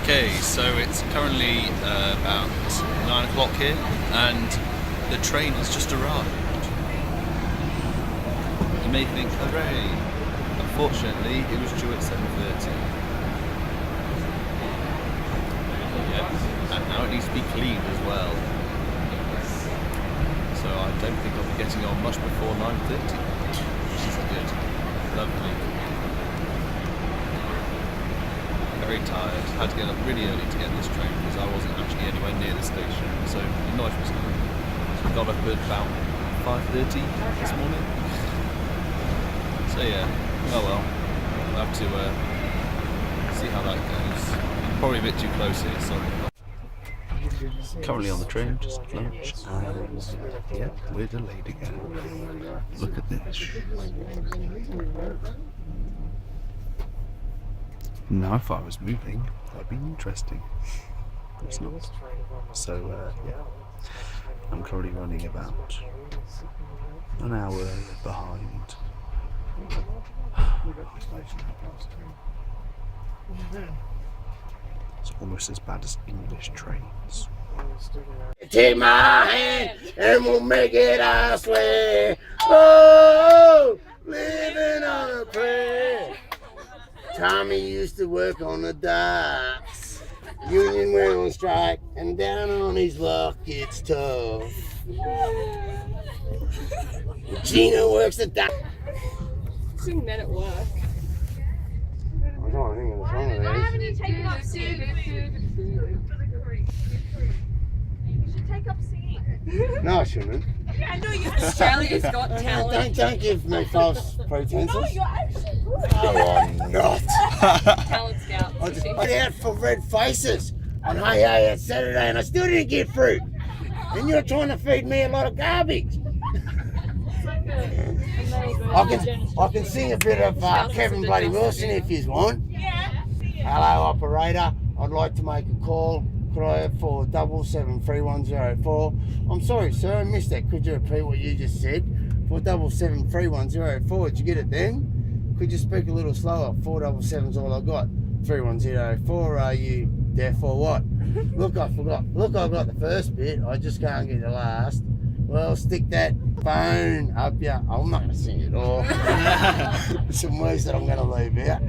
Okay, so it's currently about 9 o'clock here, and the train has just arrived. You may think, hooray! Unfortunately, it was due at 7:30. Yeah, and now it needs to be cleaned as well. So I don't think I'll be getting on much before 9:30, which is good. Lovely. Very tired. Had to get up really early to get this train because I wasn't actually anywhere near the station, so the noise was good. So we got up at about 5:30 this morning. So yeah, oh well, we'll have to see how that goes. Probably a bit too close here, sorry. Currently on the train, just lunch, and yeah, we're delayed again. Look at this. Now if I was moving, that'd be interesting. But it's not. So yeah, I'm currently running about an hour behind. It's almost as bad as English trains. Take my hand and we'll make it, I swear. Oh, living on a prayer. Tommy used to work on the docks. Union went on strike and down on his luck it's tough. Gina works the dock. Sing Men at Work. I don't think it's wrong with Why haven't this. you taken up singing? You should take up singing. No, I shouldn't. I know you're Australia's Got Talent. Don't give me false pretenses. No, you're actually good. No, I'm not. Talent Scout. I just went out for Red Faces on Hey Hey at Saturday and I still didn't get fruit. And you're trying to feed me a lot of garbage. I can sing a bit of Kevin Bloody Wilson if you want. Hello operator, I'd like to make a call. Could I have for 773104? I'm sorry sir, I missed that. Could you repeat what you just said? For 773104, did you get it then? Could you speak a little slower? 477's all I got. 31004, are you deaf or what? Look, I forgot. Look, I got the first bit. I just can't get the last. Well, stick that phone up ya. I'm not going to sing it all. Some words that I'm going to leave out.